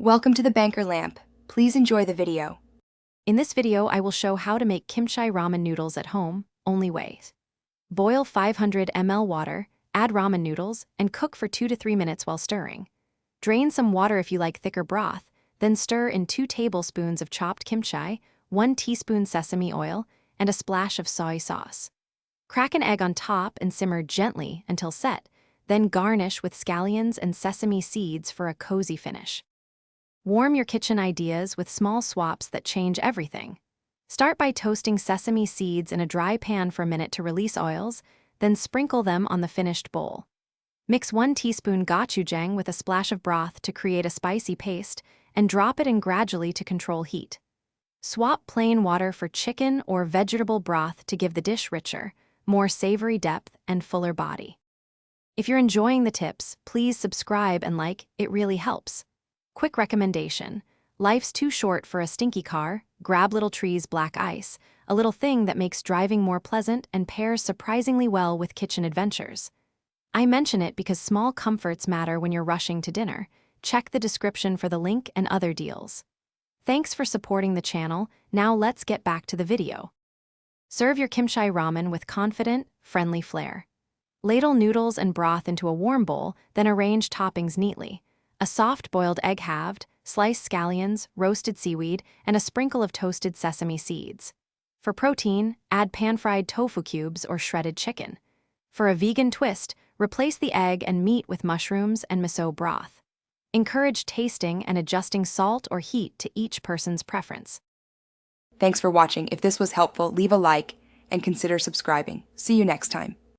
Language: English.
Welcome to the Banker Lamp. Please enjoy the video. In this video, I will show how to make kimchi ramen noodles at home, only ways. Boil 500 ml water, add ramen noodles, and cook for 2 to 3 minutes while stirring. Drain some water if you like thicker broth, then stir in 2 tablespoons of chopped kimchi, 1 teaspoon sesame oil, and a splash of soy sauce. Crack an egg on top and simmer gently until set, then garnish with scallions and sesame seeds for a cozy finish. Warm your kitchen ideas with small swaps that change everything. Start by toasting sesame seeds in a dry pan for a minute to release oils, then sprinkle them on the finished bowl. Mix 1 teaspoon gochujang with a splash of broth to create a spicy paste, and drop it in gradually to control heat. Swap plain water for chicken or vegetable broth to give the dish richer, more savory depth, and fuller body. If you're enjoying the tips, please subscribe and like, it really helps. Quick recommendation: life's too short for a stinky car. Grab Little Tree's black ice, a little thing that makes driving more pleasant and pairs surprisingly well with kitchen adventures. I mention it because small comforts matter when you're rushing to dinner. Check the description for the link and other deals. Thanks for supporting the channel. Now let's get back to the video. Serve your kimchi ramen with confident, friendly flair. Ladle noodles and broth into a warm bowl, then arrange toppings neatly. A soft boiled egg halved, sliced scallions, roasted seaweed, and a sprinkle of toasted sesame seeds. For protein, add pan-fried tofu cubes or shredded chicken. For a vegan twist, replace the egg and meat with mushrooms and miso broth. Encourage tasting and adjusting salt or heat to each person's preference. Thanks for watching. If this was helpful, leave a like and consider subscribing. See you next time.